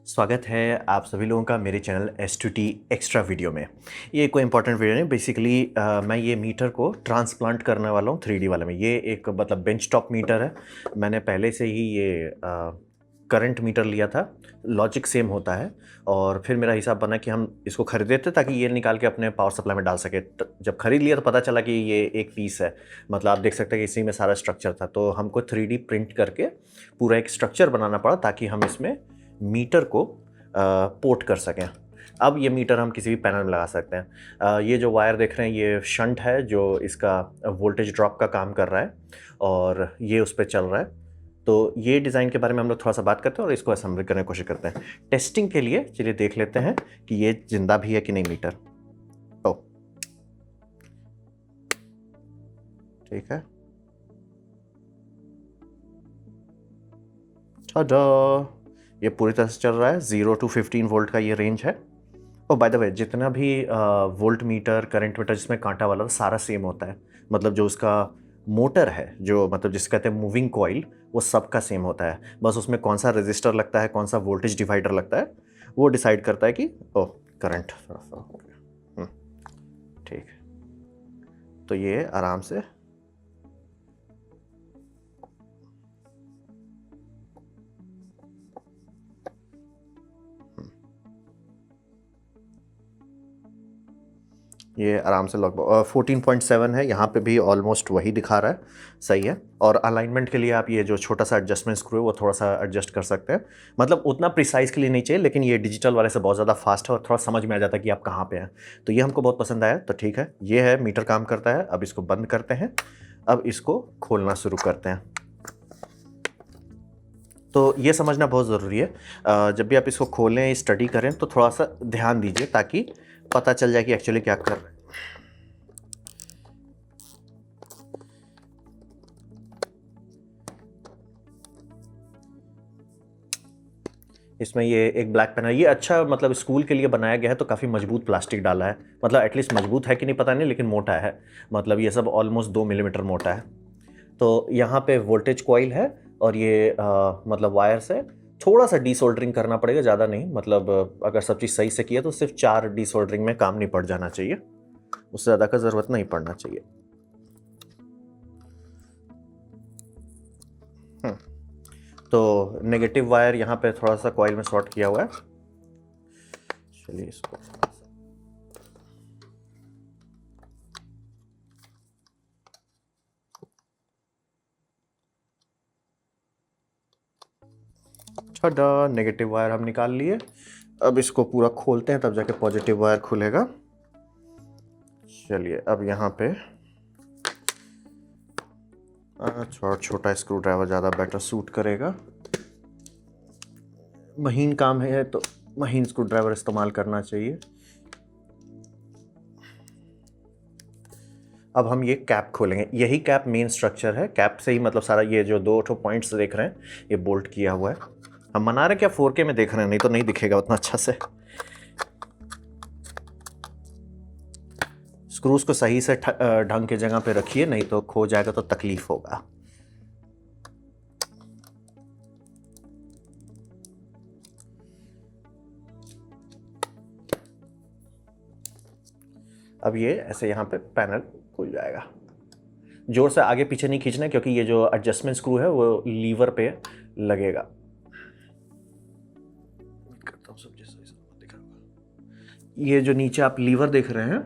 स्वागत है आप सभी लोगों का मेरे चैनल S2T एक्स्ट्रा वीडियो में। ये कोई इंपॉर्टेंट वीडियो नहीं, बेसिकली मैं ये मीटर को ट्रांसप्लांट करने वाला हूँ 3D वाले में। ये एक मतलब बेंच टॉप मीटर है। मैंने पहले से ही ये करंट मीटर लिया था, लॉजिक सेम होता है। और फिर मेरा हिसाब बना कि हम इसको खरीदे थे ताकि ये निकाल के अपने पावर सप्लाई में डाल सके। जब खरीद लिया तो पता चला कि ये एक पीस है, मतलब आप देख सकते हैं कि इसी में सारा स्ट्रक्चर था। तो हमको 3D प्रिंट करके पूरा एक स्ट्रक्चर बनाना पड़ा ताकि हम इसमें मीटर को पोर्ट कर सकें। अब ये मीटर हम किसी भी पैनल में लगा सकते हैं। ये जो वायर देख रहे हैं ये शंट है जो इसका वोल्टेज ड्रॉप का काम कर रहा है और ये उस पर चल रहा है। तो ये डिज़ाइन के बारे में हम लोग थोड़ा सा बात करते हैं और इसको असेंबली करने की कोशिश करते हैं। टेस्टिंग के लिए चलिए देख लेते हैं कि ये जिंदा भी है कि नहीं मीटर। ओ ठीक है, ये पूरी तरह से चल रहा है। 0 to 15 वोल्ट का ये रेंज है। और बाय द वे जितना भी वोल्ट मीटर करंट मीटर जिसमें कांटा वाला सारा सेम होता है। मतलब जो उसका मोटर है, जो मतलब जिसे कहते हैं मूविंग कॉइल, वो सबका सेम होता है। बस उसमें कौन सा रेजिस्टर लगता है, कौन सा वोल्टेज डिवाइडर लगता है, वो डिसाइड करता है कि ओह करंट थोड़ा सा हो गया। ठीक है, तो ये आराम से ये आराम से लगभग 14.7 है। यहाँ पे भी ऑलमोस्ट वही दिखा रहा है, सही है। और अलाइनमेंट के लिए आप ये जो छोटा सा एडजस्टमेंट स्क्रू है वो थोड़ा सा एडजस्ट कर सकते हैं। मतलब उतना प्रिसाइज के लिए नहीं चाहिए, लेकिन ये डिजिटल वाले से बहुत ज़्यादा फास्ट है और थोड़ा समझ में आ जाता है कि आप कहाँ पे हैं। तो ये हमको बहुत पसंद आया। तो ठीक है, ये है मीटर काम करता है। अब इसको बंद करते हैं, अब इसको खोलना शुरू करते हैं। तो ये समझना बहुत ज़रूरी है। जब भी आप इसको खोलें, स्टडी करें तो थोड़ा सा ध्यान दीजिए ताकि पता चल जाए कि एक्चुअली क्या कर रहे हैं। इसमें ये एक ब्लैक पेन है, ये अच्छा मतलब स्कूल के लिए बनाया गया है। तो काफ़ी मजबूत प्लास्टिक डाला है, मतलब एटलीस्ट मजबूत है कि नहीं पता नहीं, लेकिन मोटा है। मतलब ये सब ऑलमोस्ट 2 मिलीमीटर मोटा है। तो यहाँ पे वोल्टेज कॉइल है और ये मतलब वायर से थोड़ा सा डीसोल्डरिंग करना पड़ेगा, ज़्यादा नहीं। मतलब अगर सब चीज़ सही से किया तो सिर्फ 4 डीसोल्डरिंग में काम नहीं पड़ जाना चाहिए, उससे ज़्यादा का ज़रूरत नहीं पड़ना चाहिए। तो नेगेटिव वायर यहाँ पे थोड़ा सा कॉइल में शॉर्ट किया हुआ है। चलिए इसको छड़ा, नेगेटिव वायर हम निकाल लिए। अब इसको पूरा खोलते हैं तब जाके पॉजिटिव वायर खुलेगा। चलिए अब यहाँ पे छोटा स्क्रू ड्राइवर ज़्यादा बेटर सूट करेगा। महीन काम है तो महीन स्क्रू ड्राइवर इस्तेमाल करना चाहिए। अब हम ये कैप खोलेंगे। यही कैप मेन स्ट्रक्चर है। कैप से ही मतलब सारा ये जो 2 पॉइंट्स देख रहे हैं ये बोल्ट किया हुआ है। हम मना रहे क्या 4K में देख रहे हैं, नहीं तो नहीं दिखेगा उतना अच्छा से। स्क्रूज को सही से ढंग के जगह पे रखिए, नहीं तो खो जाएगा तो तकलीफ होगा। अब ये ऐसे यहाँ पे पैनल खुल जाएगा। जोर से आगे पीछे नहीं खींचना क्योंकि ये जो एडजस्टमेंट स्क्रू है वो लीवर पे लगेगा। करता हूँ सब जैसा दिख रहा होगा। ये जो नीचे आप लीवर देख रहे हैं,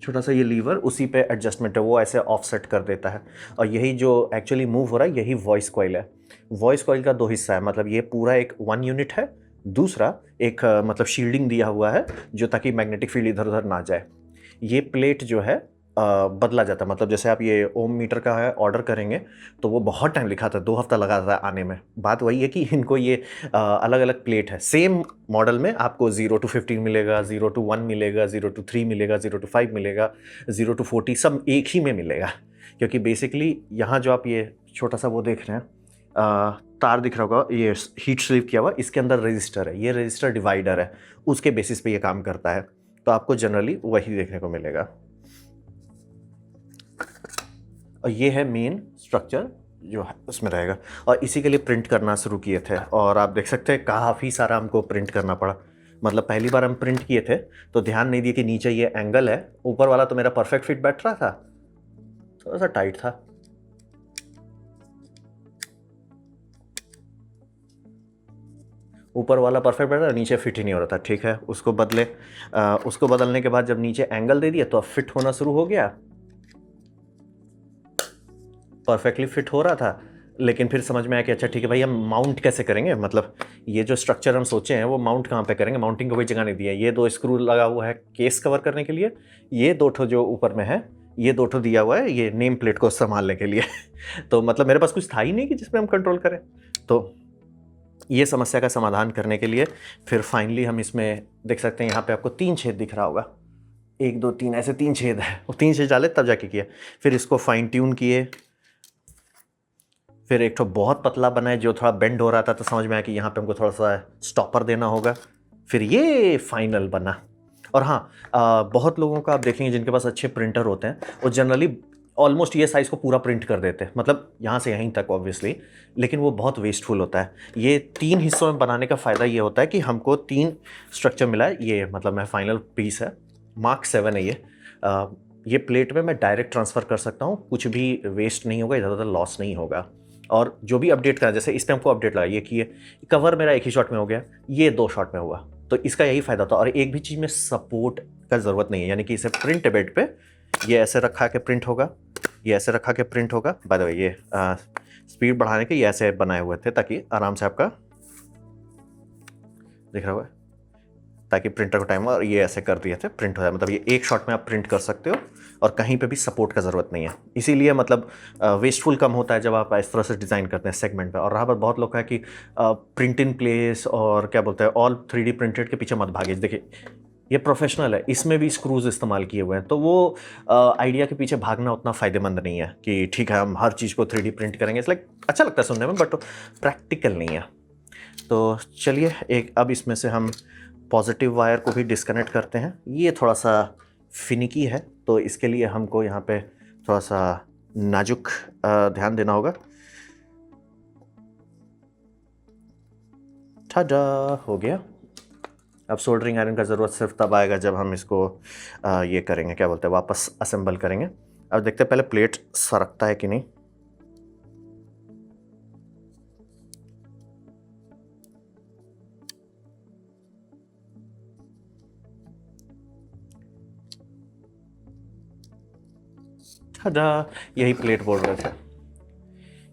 छोटा सा ये लीवर, उसी पे एडजस्टमेंट है, वो ऐसे ऑफसेट कर देता है। और यही जो एक्चुअली मूव हो रहा है यही वॉइस कॉइल है। वॉइस कॉइल का 2 हिस्सा है, मतलब ये पूरा एक 1 यूनिट है, दूसरा एक मतलब शील्डिंग दिया हुआ है जो ताकि मैग्नेटिक फील्ड इधर उधर ना जाए। ये प्लेट जो है बदला जाता है। मतलब जैसे आप ये ओम मीटर का है ऑर्डर करेंगे तो वो बहुत टाइम लिखा था, 2 हफ्ता लगा था आने में। बात वही है कि इनको ये अलग अलग प्लेट है। सेम मॉडल में आपको 0 to 15 मिलेगा, 0 to 1 मिलेगा, 0 to 3 मिलेगा, 0 to 5 मिलेगा, 0 to 40 सब एक ही में मिलेगा। क्योंकि बेसिकली यहाँ जो आप ये छोटा सा वो देख रहे हैं तार दिख रहा होगा, ये हीट स्लीव किया हुआ, इसके अंदर रजिस्टर है। ये रजिस्टर डिवाइडर है, उसके बेसिस पे ये काम करता है। तो आपको जनरली वही देखने को मिलेगा। और ये है मेन स्ट्रक्चर जो है उसमें रहेगा। और इसी के लिए प्रिंट करना शुरू किए थे, और आप देख सकते हैं काफ़ी सारा हमको प्रिंट करना पड़ा। मतलब पहली बार हम प्रिंट किए थे तो ध्यान नहीं दिए कि नीचे ये एंगल है, ऊपर वाला तो मेरा परफेक्ट फिट बैठ रहा था, थोड़ा सा टाइट था। ऊपर वाला परफेक्ट बैठ रहा, नीचे फिट ही नहीं हो रहा था। ठीक है, उसको बदले। उसको बदलने के बाद जब नीचे एंगल दे दिया तो अब फिट होना शुरू हो गया, परफेक्टली फिट हो रहा था। लेकिन फिर समझ में आया कि अच्छा ठीक है भाई, हम माउंट कैसे करेंगे, मतलब ये जो स्ट्रक्चर हम सोचे हैं वो माउंट कहाँ पे करेंगे। माउंटिंग को कोई जगह नहीं दी है। ये 2 स्क्रू लगा हुआ है केस कवर करने के लिए, ये 2 ठो जो ऊपर में है, ये 2 ठो दिया हुआ है ये नेम प्लेट को संभालने के लिए। तो मतलब मेरे पास कुछ था ही नहीं कि जिसमें हम कंट्रोल करें। तो ये समस्या का समाधान करने के लिए फिर फाइनली हम इसमें देख सकते हैं, यहाँ पे आपको 3 छेद दिख रहा होगा, 1 2 3 ऐसे 3 छेद है। वो 3 छेद डाले तब जाके किया। फिर इसको फाइन ट्यून किए, फिर एक तो बहुत पतला बनाए जो थोड़ा बेंड हो रहा था, तो समझ में आया कि यहाँ पे हमको थोड़ा सा स्टॉपर देना होगा। फिर ये फाइनल बना। और हाँ, बहुत लोगों का आप देखेंगे जिनके पास अच्छे प्रिंटर होते हैं, वो जनरली ऑलमोस्ट ये साइज़ को पूरा प्रिंट कर देते हैं, मतलब यहाँ से यहीं तक ऑब्वियसली, लेकिन वो बहुत वेस्टफुल होता है। ये 3 हिस्सों में बनाने का फ़ायदा ये होता है कि हमको 3 स्ट्रक्चर मिला है। ये मतलब मैं फाइनल पीस है, Mark 7 है ये प्लेट में मैं डायरेक्ट ट्रांसफ़र कर सकता हूँ, कुछ भी वेस्ट नहीं होगा, ज़्यादातर लॉस नहीं होगा। और जो भी अपडेट करा, जैसे इस पर हमको अपडेट लगा, ये किए, कवर मेरा एक ही शॉट में हो गया, ये 2 शॉट में हुआ, तो इसका यही फ़ायदा था। और एक भी चीज़ में सपोर्ट का ज़रूरत नहीं है, यानी कि इसे प्रिंट बेड पे ये ऐसे रखा के प्रिंट होगा, ये ऐसे रखा के प्रिंट होगा। बाय द वे ये स्पीड बढ़ाने के ये ऐसे बनाए हुए थे ताकि आराम से आपका दिख रहा हुआ, ताकि प्रिंटर को टाइम, और ये ऐसे कर दिए थे प्रिंट हो जाए। मतलब ये एक शॉट में आप प्रिंट कर सकते हो और कहीं पे भी सपोर्ट का ज़रूरत नहीं है। इसीलिए मतलब वेस्टफुल कम होता है जब आप इस तरह से डिज़ाइन करते हैं सेगमेंट पे। और रहा बात बहुत लोग का है कि प्रिंट इन प्लेस और क्या बोलते हैं ऑल 3D प्रिंटेड के पीछे मत भागे। देखिए ये प्रोफेशनल है, इसमें भी स्क्रूज इस्तेमाल किए हुए हैं, तो वो आइडिया के पीछे भागना उतना फ़ायदेमंद नहीं है कि ठीक है हम हर चीज़ को 3D प्रिंट करेंगे। इट्स लाइक अच्छा लगता है सुनने में, बट प्रैक्टिकल नहीं है। तो चलिए एक अब इसमें से हम पॉजिटिव वायर को भी डिस्कनेक्ट करते हैं। ये थोड़ा सा फिनिकी है, तो इसके लिए हमको यहाँ पे थोड़ा सा नाजुक ध्यान देना होगा। ठाडा, हो गया। अब सोल्डरिंग आयरन का ज़रूरत सिर्फ तब आएगा जब हम इसको ये करेंगे, क्या बोलते हैं, वापस असेंबल करेंगे। अब देखते हैं पहले प्लेट सरकता है कि नहीं। ठाडा, यही प्लेट बोल रहे थे,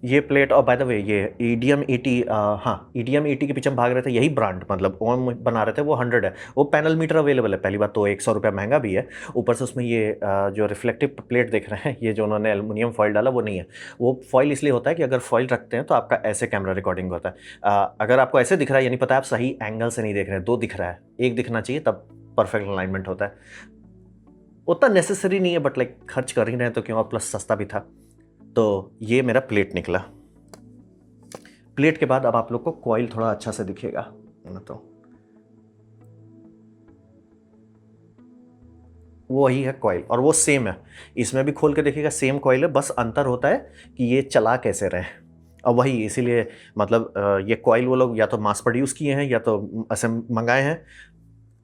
ये प्लेट। और बाय द वे ये EDM 80, हाँ EDM 80 के पीछे हम भाग रहे थे, यही ब्रांड मतलब ओम बना रहे थे, वो 100 है। वो पैनल मीटर अवेलेबल है, पहली बात तो 100 रुपया महंगा भी है, ऊपर से उसमें ये जो रिफ्लेक्टिव प्लेट देख रहे हैं, ये जो उन्होंने एल्युमिनियम फॉइल डाला वो नहीं है। वो फॉइल इसलिए होता है कि अगर फॉइल रखते हैं तो आपका ऐसे कैमरा रिकॉर्डिंग होता है। अगर आपको ऐसे दिख रहा है यानी पता है आप सही एंगल से नहीं देख रहे हैं, 2 दिख रहा है, 1 दिखना चाहिए तब परफेक्ट अलाइनमेंट होता है। उतना नेसेसरी नहीं है, बट लाइक खर्च कर ही रहे हैं तो क्यों, और प्लस सस्ता भी था। तो ये मेरा प्लेट निकला। प्लेट के बाद अब आप लोग को कॉइल थोड़ा अच्छा से दिखेगा ना, तो वही है कॉइल, और वो सेम है, इसमें भी खोल के देखिएगा सेम कॉइल है, बस अंतर होता है कि ये चला कैसे रहे। और वही इसीलिए मतलब ये कॉइल वो लोग या तो मास प्रोड्यूस किए हैं या तो ऐसे मंगाए हैं,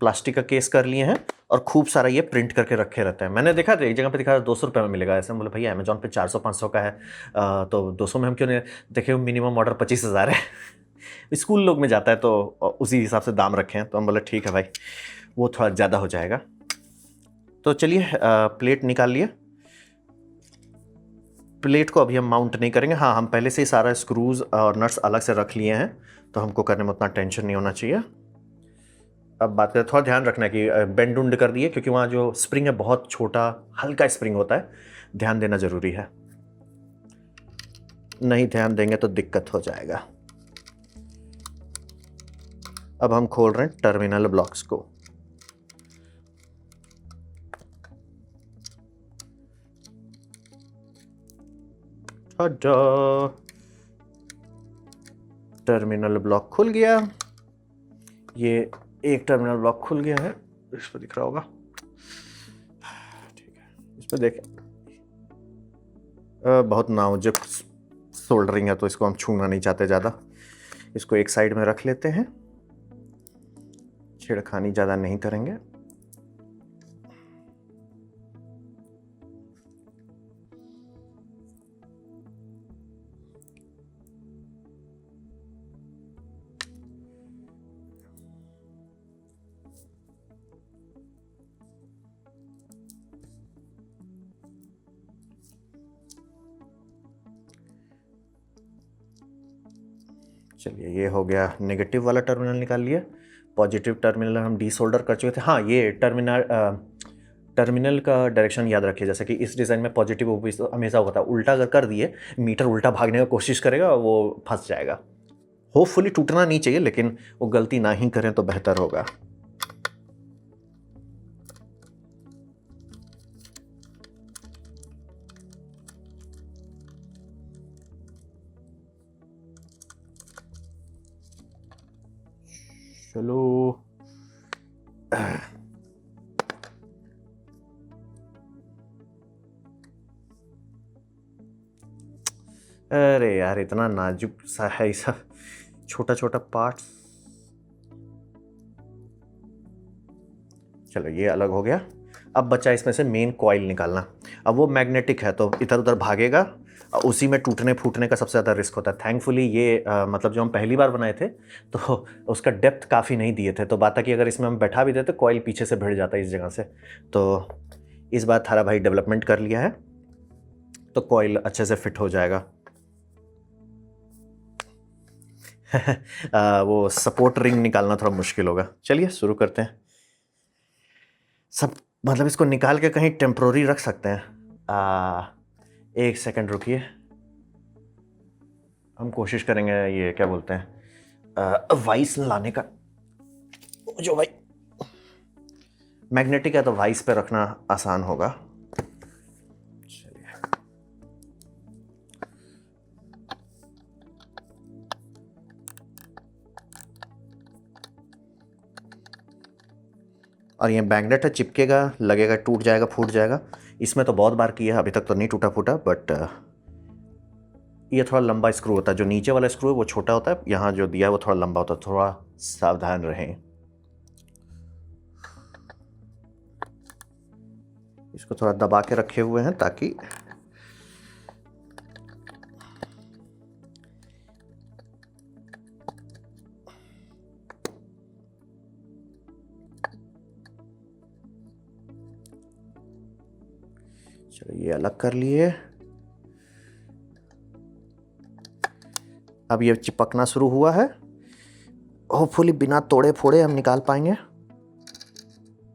प्लास्टिक का केस कर लिए हैं, और खूब सारा ये प्रिंट करके रखे रहते हैं। मैंने देखा था एक जगह पे दिखा 200 रुपये में मिलेगा, ऐसे बोले भैया अमेजोन पे 400-500 का है, तो 200 में हम क्यों नहीं देखे। मिनिमम ऑर्डर 25,000 है। स्कूल लोग में जाता है तो उसी हिसाब से दाम रखे हैं, तो हम बोले ठीक है भाई वो थोड़ा ज़्यादा हो जाएगा। तो चलिए प्लेट निकाल लिए। प्लेट को अभी हम माउंट नहीं करेंगे, हाँ हम पहले से ही सारा स्क्रूज और नट्स अलग से रख लिए हैं, तो हमको करने में उतना टेंशन नहीं होना चाहिए। अब बात करें, थोड़ा ध्यान रखना कि बेंड उंड कर दिए, क्योंकि वहाँ जो स्प्रिंग है बहुत छोटा हल्का स्प्रिंग होता है, ध्यान देना ज़रूरी है, नहीं ध्यान देंगे तो दिक्कत हो जाएगा। अब हम खोल रहे हैं टर्मिनल ब्लॉक्स को। टर्मिनल ब्लॉक खुल गया, ये एक टर्मिनल ब्लॉक खुल गया है, इस पर दिख रहा होगा, ठीक है। इस पर देखें बहुत नाजुक सोल्डरिंग है तो इसको हम छूना नहीं चाहते ज़्यादा। इसको एक साइड में रख लेते हैं, छेड़खानी ज़्यादा नहीं करेंगे। चलिए ये हो गया, नेगेटिव वाला टर्मिनल निकाल लिया। पॉजिटिव टर्मिनल हम डीसोल्डर कर चुके थे। हाँ, ये टर्मिनल का डायरेक्शन याद रखिए, जैसे कि इस डिज़ाइन में पॉजिटिव हमेशा होता है, उल्टा अगर कर दिए मीटर उल्टा भागने का कोशिश करेगा, वो फंस जाएगा। होपफुली टूटना नहीं चाहिए, लेकिन वो गलती ना ही करें तो बेहतर होगा। चलो अरे यार, इतना नाजुक सा है ये सब, छोटा छोटा पार्ट्स। चलो ये अलग हो गया। अब बचा इसमें से मेन कॉइल निकालना। अब वो मैग्नेटिक है तो इधर उधर भागेगा, उसी में टूटने फूटने का सबसे ज़्यादा रिस्क होता है। थैंकफुली ये मतलब जो हम पहली बार बनाए थे तो उसका डेप्थ काफ़ी नहीं दिए थे, तो बात है कि अगर इसमें हम बैठा भी देते कॉइल पीछे से भिड़ जाता है इस जगह से। तो इस बार थारा भाई डेवलपमेंट कर लिया है तो कॉइल अच्छे से फिट हो जाएगा। वो सपोर्ट रिंग निकालना थोड़ा मुश्किल होगा। चलिए शुरू करते हैं। सब मतलब इसको निकाल के कहीं टेम्प्रोरी रख सकते हैं। एक सेकंड रुकिए, हम कोशिश करेंगे ये क्या बोलते हैं वाइस लाने का। जो भाई मैग्नेटिक है तो वाइस पे रखना आसान होगा। चलिए और ये मैग्नेट है, चिपकेगा, लगेगा, टूट जाएगा, फूट जाएगा। इसमें तो बहुत बार किया है, अभी तक तो नहीं टूटा फूटा, बट ये थोड़ा लंबा स्क्रू होता है। जो नीचे वाला स्क्रू है वो छोटा होता है, यहाँ जो दिया है वो थोड़ा लंबा होता है। थोड़ा सावधान रहें। इसको थोड़ा दबा के रखे हुए हैं ताकि चलो ये अलग कर लिए। अब ये चिपकना शुरू हुआ है। होपफुली बिना तोड़े फोड़े हम निकाल पाएंगे।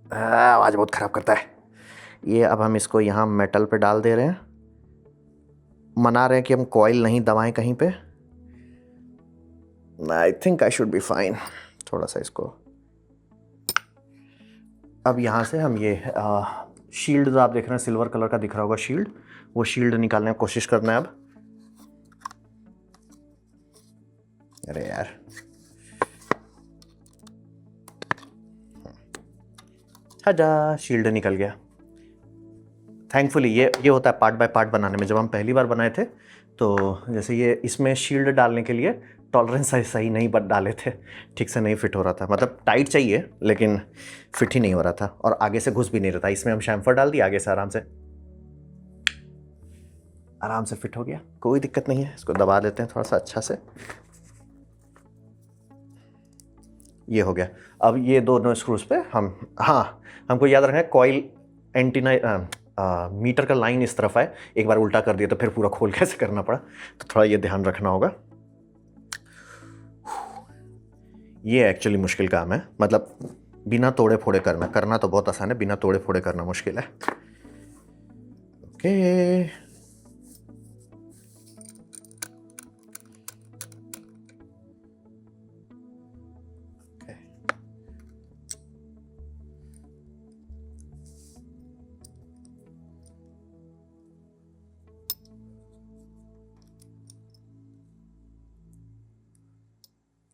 आवाज़ बहुत ख़राब करता है ये। अब हम इसको यहाँ मेटल पे डाल दे रहे हैं, मना रहे हैं कि हम कॉइल नहीं दबाएं कहीं पे। I think I should be fine. थोड़ा सा इसको अब यहाँ से हम ये शील्ड जो आप देख रहे हैं सिल्वर कलर का दिख रहा होगा शील्ड, वो शील्ड निकालने की कोशिश करना है अब। अरे यार, हाँ, शील्ड निकल गया। थैंकफुली ये होता है पार्ट बाय पार्ट बनाने में। जब हम पहली बार बनाए थे तो जैसे ये इसमें शील्ड डालने के लिए टॉलरेंस सही नहीं डाले थे, ठीक से नहीं फिट हो रहा था। मतलब टाइट चाहिए लेकिन फिट ही नहीं हो रहा था, और आगे से घुस भी नहीं रहा था। इसमें हम शैम्फर डाल दिया, आगे से आराम से फिट हो गया, कोई दिक्कत नहीं है। इसको दबा देते हैं थोड़ा सा अच्छा से। ये हो गया। अब ये दोनों स्क्रूज पे हमको याद रखना है कॉइल एंटीना मीटर का लाइन इस तरफ आए। एक बार उल्टा कर दिया तो फिर पूरा खोल कैसे करना पड़ा, तो थोड़ा ये ध्यान रखना होगा। ये एक्चुअली मुश्किल काम है, मतलब बिना तोड़े फोड़े करना तो बहुत आसान है, बिना तोड़े फोड़े करना मुश्किल है। ओके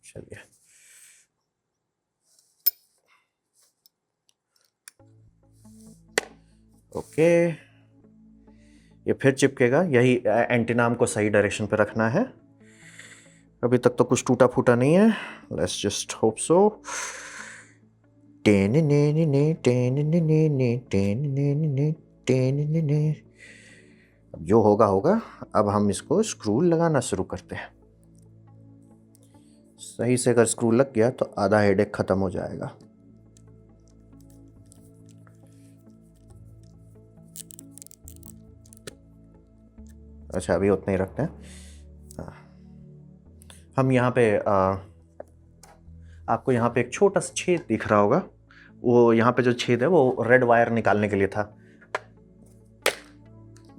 चलिए ओके, ये फिर चिपकेगा। यही एंटीना हमको सही डायरेक्शन पे रखना है। अभी तक तो कुछ टूटा फूटा नहीं है, लेट्स जस्ट होप सो। अब जो होगा होगा। अब हम इसको स्क्रू लगाना शुरू करते हैं। सही से अगर स्क्रू लग गया तो आधा हेडेक खत्म हो जाएगा। अच्छा, अभी उतना ही रखते हैं। हम यहाँ पे आपको यहाँ पे एक छोटा सा छेद दिख रहा होगा। वो यहाँ पे जो छेद है वो रेड वायर निकालने के लिए था।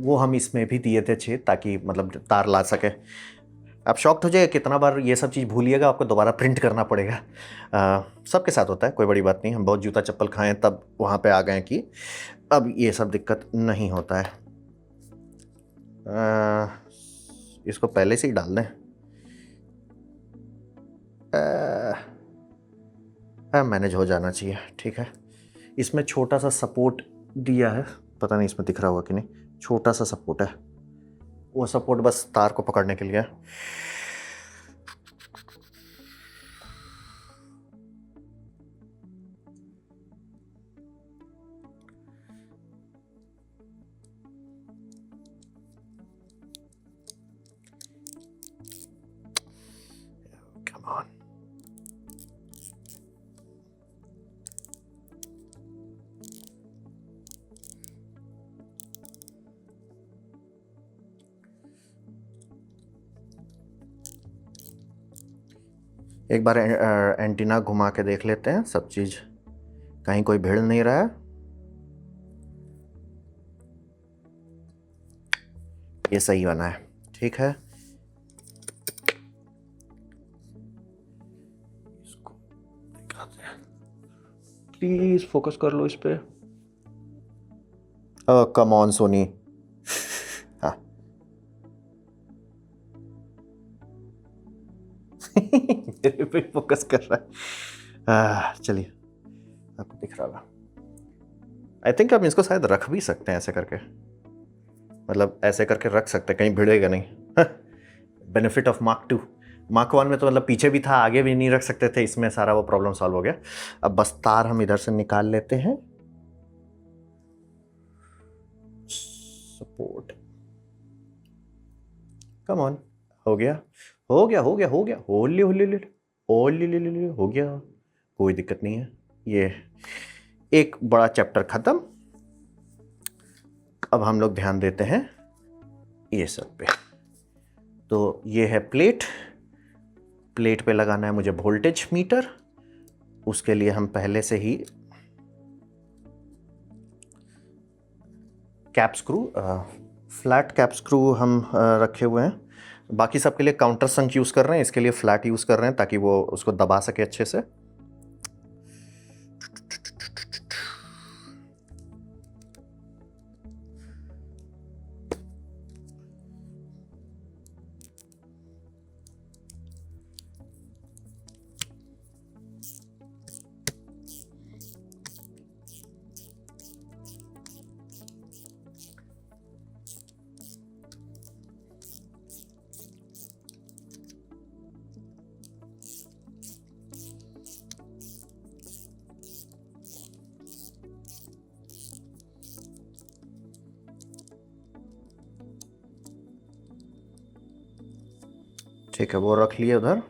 वो हम इसमें भी दिए थे छेद, ताकि मतलब तार ला सके। आप शॉक्ड हो जाइए, कितना बार ये सब चीज़ भूलिएगा, आपको दोबारा प्रिंट करना पड़ेगा। सबके साथ होता है, कोई बड़ी बात नहीं। हम बहुत जूता चप्पल खाएं तब वहाँ पे आ गए कि अब ये सब दिक्कत नहीं होता है। इसको पहले से ही डाल दें। मैनेज हो जाना चाहिए, ठीक है। इसमें छोटा सा सपोर्ट दिया है, पता नहीं इसमें दिख रहा होगा कि नहीं। छोटा सा सपोर्ट है, वो सपोर्ट बस तार को पकड़ने के लिए है। Come on. एक बार एंटीना घुमा के देख लेते हैं, सब चीज़ कहीं कोई भिड़ नहीं रहा है। ये सही बना है, ठीक है। इसको दिखाते हैं, प्लीज फोकस कर लो इस पे। Come on Sony. हाँ मेरे पे फोकस कर रहा है। चलिए, आपको दिख रहा होगा। आई थिंक आप इसको शायद रख भी सकते हैं ऐसे करके, मतलब ऐसे करके रख सकते हैं, कहीं भिड़ेगा नहीं। Benefit of mark 2। मार्क 1 में तो मतलब पीछे भी था, आगे भी नहीं रख सकते थे, इसमें सारा वो प्रॉब्लम सॉल्व हो गया। अब बस तार हम इधर से निकाल लेते हैं। Support, come on. हो गया हो गया हो गया हो गया, होली होली होली होली होली हो गया, कोई दिक्कत नहीं है। ये एक बड़ा चैप्टर खत्म। अब हम लोग ध्यान देते हैं ये सब पे। तो ये है प्लेट। प्लेट पे लगाना है मुझे वोल्टेज मीटर। उसके लिए हम पहले से ही cap screw, flat cap screw हम रखे हुए हैं। बाकी सब के लिए काउंटर संक यूज़ कर रहे हैं, इसके लिए फ्लैट यूज़ कर रहे हैं ताकि वो उसको दबा सके अच्छे से। ठीक है, वो रख लिए उधर।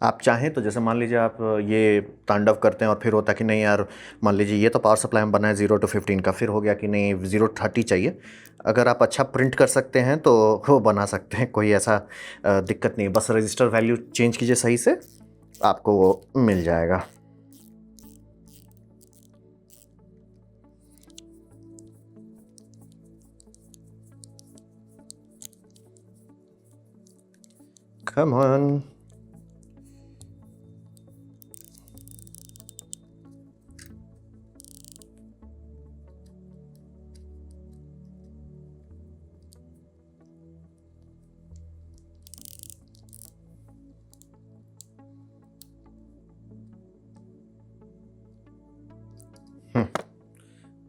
आप चाहें तो जैसे मान लीजिए आप ये तांडव करते हैं और फिर होता कि नहीं यार, मान लीजिए ये तो पावर सप्लाई हम बनाए 0 to 15 का, फिर हो गया कि नहीं 0 to 30 चाहिए। अगर आप अच्छा प्रिंट कर सकते हैं तो वो बना सकते हैं, कोई ऐसा दिक्कत नहीं। बस रजिस्टर वैल्यू चेंज कीजिए सही से, आपको वो मिल जाएगा। Come on.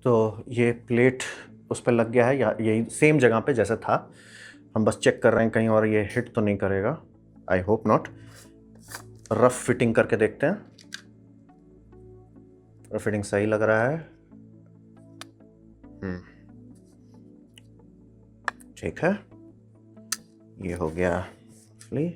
तो ये प्लेट उस पर लग गया है, या यही सेम जगह पे जैसे था। हम बस चेक कर रहे हैं कहीं और ये हिट तो नहीं करेगा, I hope not. Rough fitting करके देखते हैं। रफ फिटिंग सही लग रहा है। ठीक है, ये हो गया फ्ली।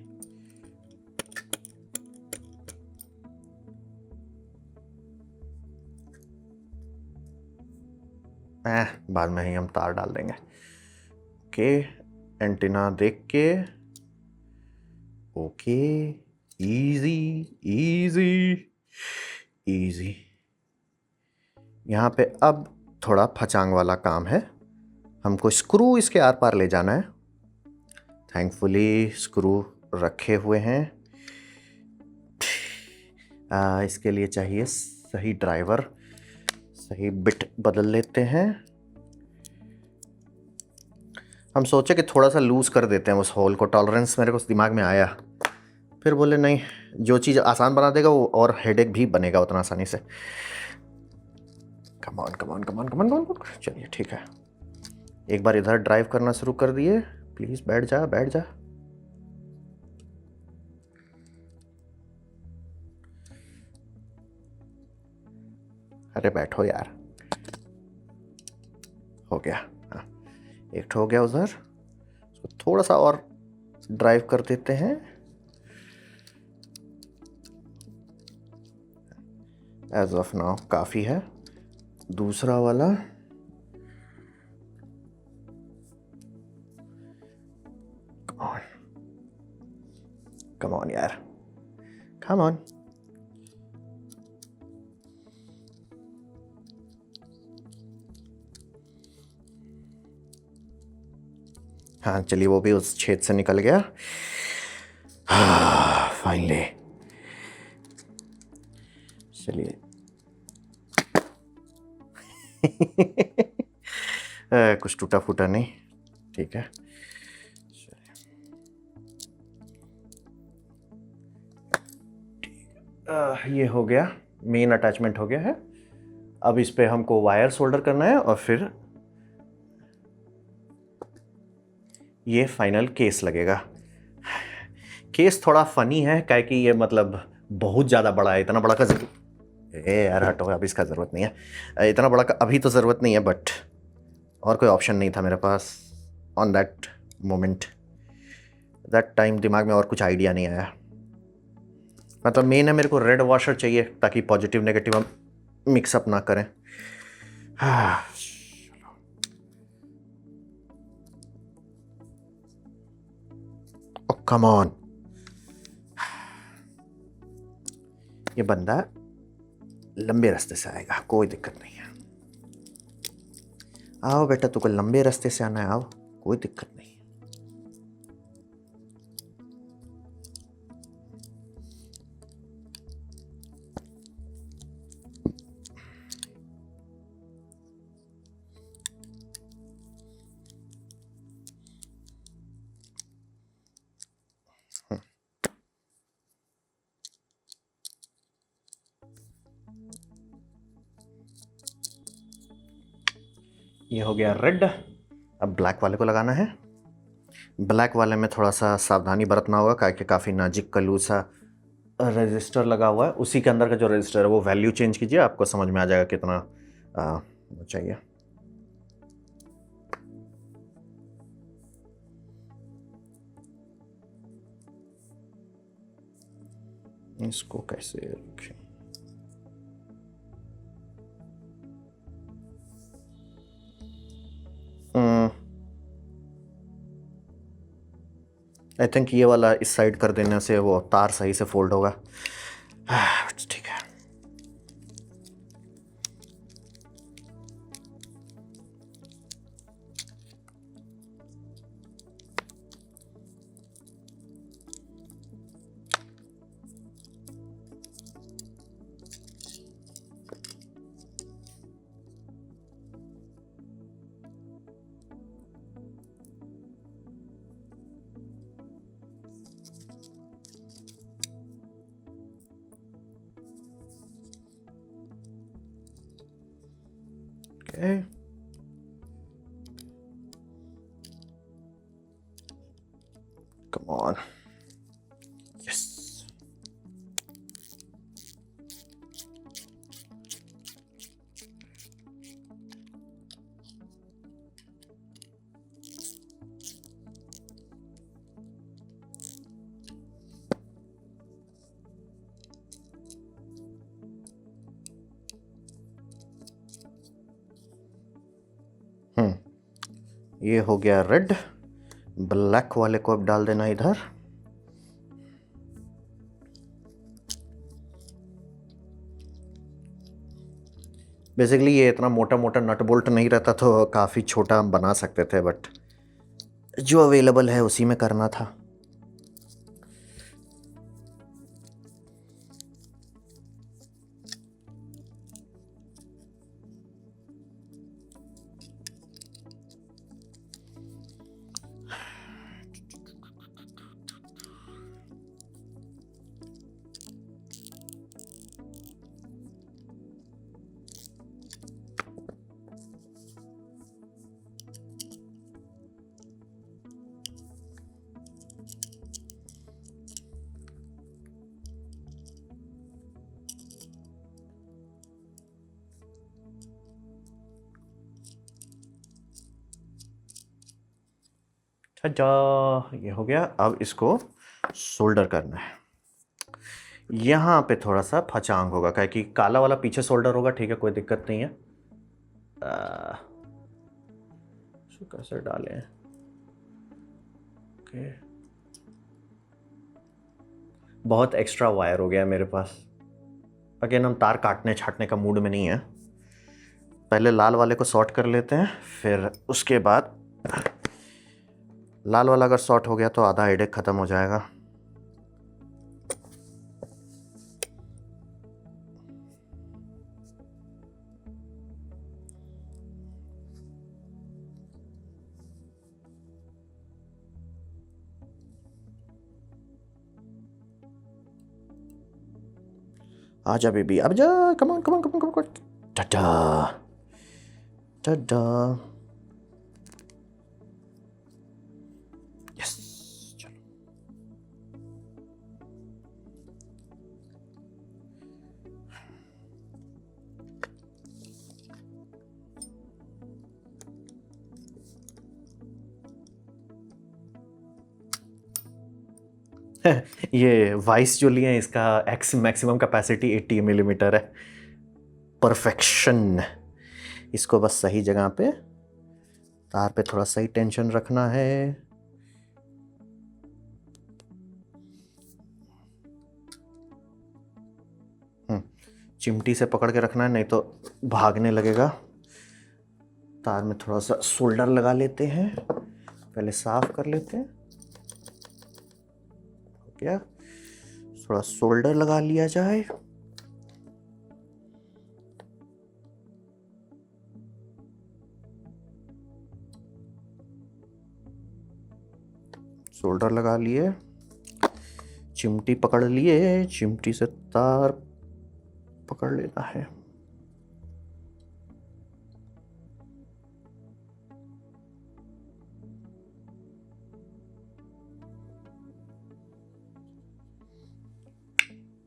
बाद में ही हम तार डाल देंगे। ओके, एंटीना देख के, ओके, इजी इजी इजी। यहाँ पे अब थोड़ा फचांग वाला काम है, हमको स्क्रू इसके आर पार ले जाना है। थैंकफुली स्क्रू रखे हुए हैं। इसके लिए चाहिए सही ड्राइवर, सही बिट बदल लेते हैं। हम सोचे कि थोड़ा सा लूज कर देते हैं उस होल को, टॉलरेंस मेरे को दिमाग में आया, फिर बोले नहीं, जो चीज़ आसान बना देगा वो और हेडेक भी बनेगा उतना आसानी से। Come on come on come on come on, चलिए ठीक है। एक बार इधर ड्राइव करना शुरू कर दिए, प्लीज बैठ जा बैठ जा। अरे बैठो यार, हो गया। हाँ, एक हो गया उधर, उसको थोड़ा सा और ड्राइव कर देते हैं। एज ऑफ नाउ काफ़ी है। दूसरा वाला कम ऑन यार, कम ऑन। हाँ चलिए, वो भी उस छेद से निकल गया। फाइनली। चलिए कुछ टूटा फूटा नहीं, ठीक है। ये हो गया, मेन अटैचमेंट हो गया है। अब इस पे हमको वायर सोल्डर करना है और फिर ये फाइनल केस लगेगा। केस थोड़ा फनी है, क्या कि ये मतलब बहुत ज़्यादा बड़ा है, इतना बड़ा का यार हटो, अभी इसका ज़रूरत नहीं है, इतना बड़ा का अभी तो ज़रूरत नहीं है, बट और कोई ऑप्शन नहीं था मेरे pass on that moment, that time. दिमाग में और कुछ आइडिया नहीं आया। मतलब मेन है, मेरे को रेड वॉशर चाहिए ताकि पॉजिटिव नेगेटिव हम मिक्सअप ना करें। ओ कम ऑन, ये बंदा लंबे रास्ते से आएगा, कोई दिक्कत नहीं है। आओ बेटा, तुमको लंबे रास्ते से आना है, आओ, कोई दिक्कत नहीं। ये हो गया रेड। अब ब्लैक वाले को लगाना है। ब्लैक वाले में थोड़ा सा सावधानी बरतना होगा, क्योंकि काफ़ी नाजुक कलू सा रजिस्टर लगा हुआ है। उसी के अंदर का जो रजिस्टर है वो वैल्यू चेंज कीजिए, आपको समझ में आ जाएगा कितना वो चाहिए। इसको कैसे रखें? आई थिंक ये वाला इस साइड कर देने से वो तार सही से फोल्ड होगा। ठीक है। Okay. Come on. Yes. ये हो गया रेड। ब्लैक वाले को अब डाल देना इधर। बेसिकली ये इतना मोटा मोटा नट बोल्ट नहीं रहता तो काफ़ी छोटा हम बना सकते थे, बट जो अवेलेबल है उसी में करना था। अच्छा, ये हो गया। अब इसको सोल्डर करना है। यहाँ पे थोड़ा सा फचांग होगा, क्या कि काला वाला पीछे सोल्डर होगा, ठीक है, कोई दिक्कत नहीं है। इसको कैसे डालें? ओके, बहुत एक्स्ट्रा वायर हो गया मेरे पास। अगेन हम तार काटने छाटने का मूड में नहीं है। पहले लाल वाले को सॉर्ट कर लेते हैं, फिर उसके बाद लाल वाला अगर शॉर्ट हो गया तो आधा हेडेक खत्म हो जाएगा। आजा बेबी, अब जा, come on come on come on come on. Tata Tata. Yes, चलो। ये वाइस जो लिए हैं इसका एक्स मैक्सिमम कैपेसिटी 80 मिलीमीटर है। परफेक्शन। इसको बस सही जगह पे, तार पे थोड़ा सही टेंशन रखना है। चिमटी से पकड़ के रखना है, नहीं तो भागने लगेगा। तार में थोड़ा सा सोल्डर लगा लेते हैं, पहले साफ कर लेते हैं। क्या थोड़ा सोल्डर लगा लिया जाए। सोल्डर लगा लिए, चिमटी पकड़ लिए, चिमटी से तार पकड़ लेना है।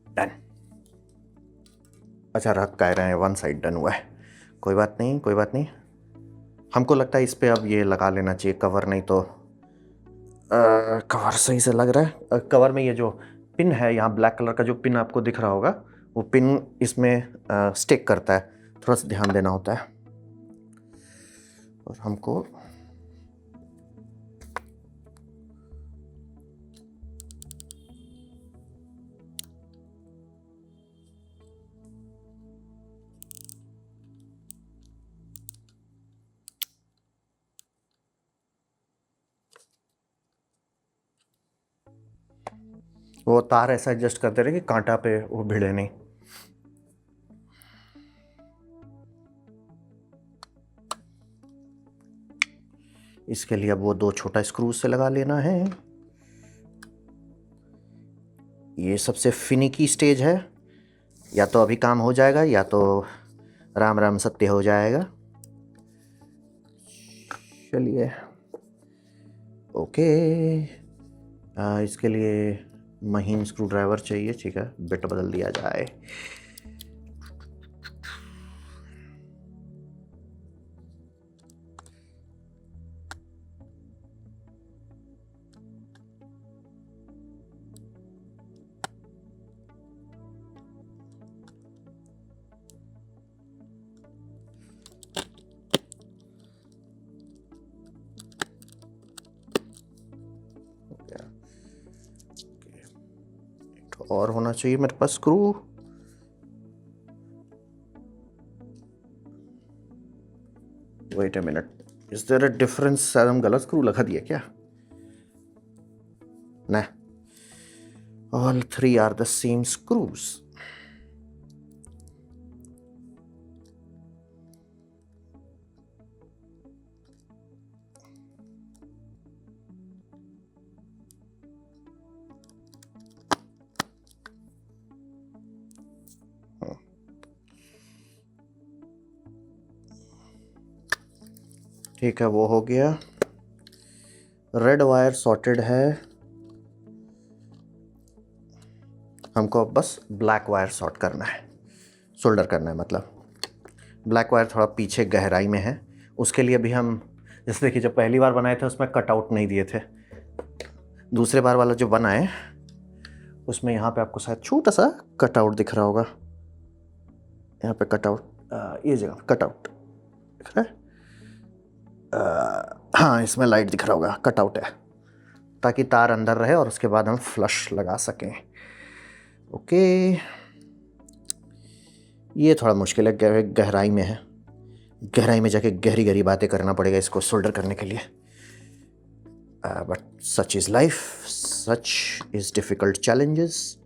डन। अच्छा, रख कह रहे हैं वन साइड डन हुआ है। कोई बात नहीं, कोई बात नहीं। हमको लगता है इस पे अब ये लगा लेना चाहिए कवर, नहीं तो कवर सही से लग रहा है। कवर में ये जो पिन है, यहाँ ब्लैक कलर का जो पिन आपको दिख रहा होगा, वो पिन इसमें स्टिक करता है, थोड़ा सा ध्यान देना होता है। और हमको वो तार ऐसा एडजस्ट करते रहे कि कांटा पे वो भिड़े नहीं। इसके लिए अब वो 2 छोटा स्क्रू से लगा लेना है। ये सबसे फिनिकी स्टेज है, या तो अभी काम हो जाएगा या तो राम राम सत्य हो जाएगा। चलिए ओके। इसके लिए महीन स्क्रू ड्राइवर चाहिए, ठीक है, बिट बदल दिया जाए। और होना चाहिए मेरे पास screw. Wait a minute, is there a difference? शायद हम गलत स्क्रू लगा दिए क्या? ना, all three are the same screws. ठीक है, वो हो गया। रेड वायर सॉर्टेड है, हमको अब बस ब्लैक वायर सॉर्ट करना है, सोल्डर करना है। मतलब ब्लैक वायर थोड़ा पीछे गहराई में है, उसके लिए भी हम, जैसे देखिए जब पहली बार बनाए थे उसमें कटआउट नहीं दिए थे, दूसरे बार वाला जो बनाए उसमें यहाँ पे आपको शायद छोटा सा कटआउट दिख रहा होगा, यहाँ पे कटआउट, ये जगह कटआउट दिख रहा है। हाँ, इसमें लाइट दिख रहा होगा, कटआउट है, ताकि तार अंदर रहे और उसके बाद हम फ्लश लगा सकें। ओके, ये थोड़ा मुश्किल है, गहराई में है, गहराई में जाके गहरी गहरी बातें करना पड़ेगा इसको सोल्डर करने के लिए। But such is life, such is difficult challenges.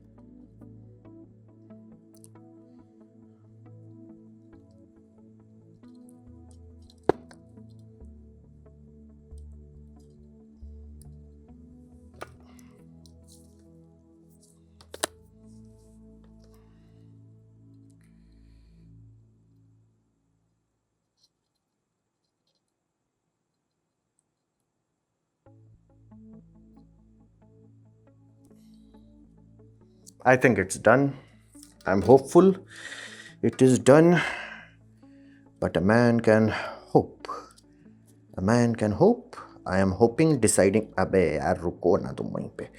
I think it's done. I'm hopeful it is done. But a man can hope. A man can hope. I am hoping, deciding. अबे यार रुको ना तुम वहीं पे।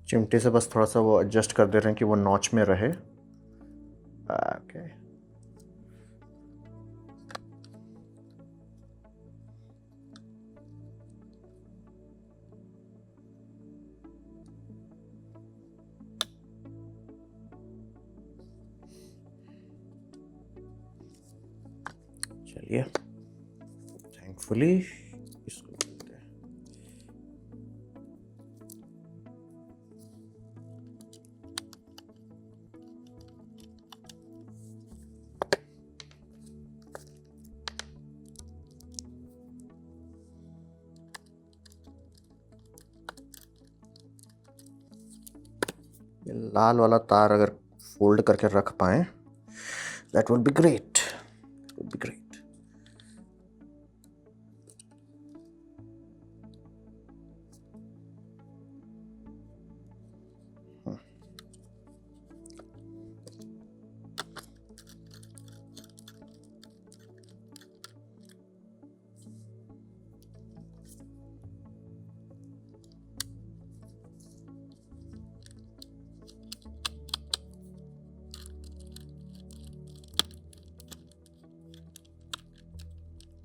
चिमटे से बस थोड़ा सा वो एडजस्ट कर दे रहे हैं कि वो नॉच में रहे। ओके, चलिए थैंकफुली इसको करते हैं। ये लाल वाला तार अगर फोल्ड करके रख पाए, that would be great, would be great.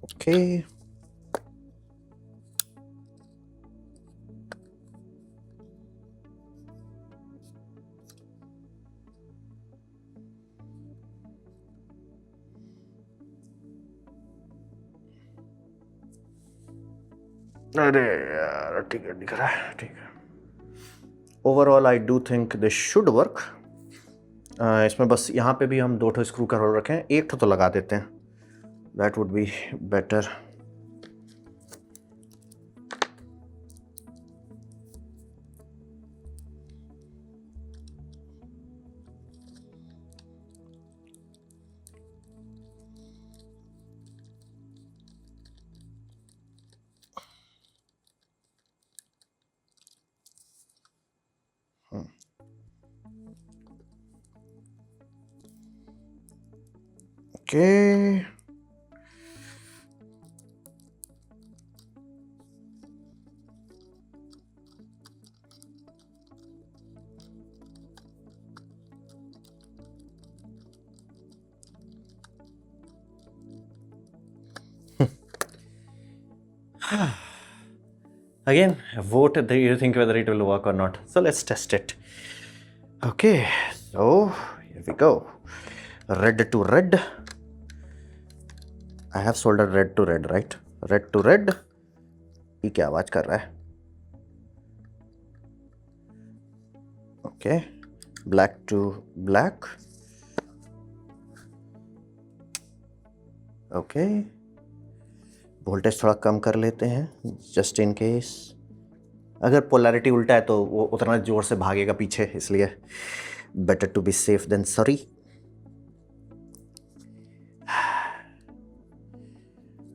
Okay, अरे यार ठीक है, दिख रहा है, ठीक है। Overall I do think this should work. इसमें बस यहाँ पे भी हम 2 ठो स्क्रू का होल रखे हैं, 1 ठो तो लगा देते हैं, that would be better. Okay. Again, vote that you think whether it will work or not. So let's test it. Okay, so here we go. Red to red. I have soldered red to red, right? Red to red. ये क्या आवाज कर रहा है? Okay, black to black. Okay. Voltage थोड़ा कम कर लेते हैं जस्ट इन केस, अगर पोलैरिटी उल्टा है तो वो उतना जोर से भागेगा पीछे, इसलिए better to be safe than sorry.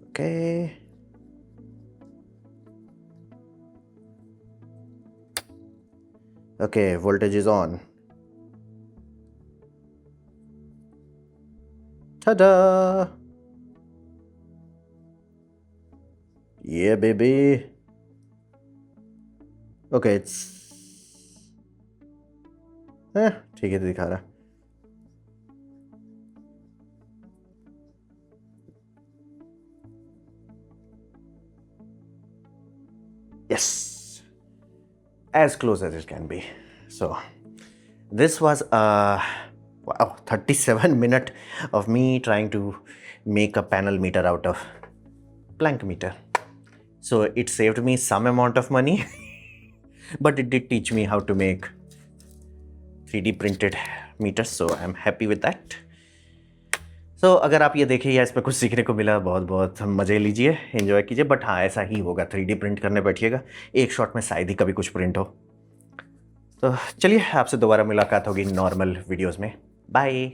Okay, okay, voltage is on. tada, yeah baby. Okay, it's ठीक है, दिखा रहा। Yes, as close as it can be. So this was wow, 37 minutes of me trying to make a panel meter out of plank meter. So it saved me some amount of money but it did teach me how to make 3D printed meters, so I'm happy with that. So अगर आप ये देखें या इसमें कुछ सीखने को मिला, बहुत बहुत मज़े लीजिए, एंजॉय कीजिए। बट हाँ, ऐसा ही होगा, 3D प्रिंट करने बैठिएगा, एक शॉट में शायद ही कभी कुछ प्रिंट हो। तो चलिए, आपसे दोबारा मुलाकात होगी नॉर्मल वीडियोज़ में। बाय।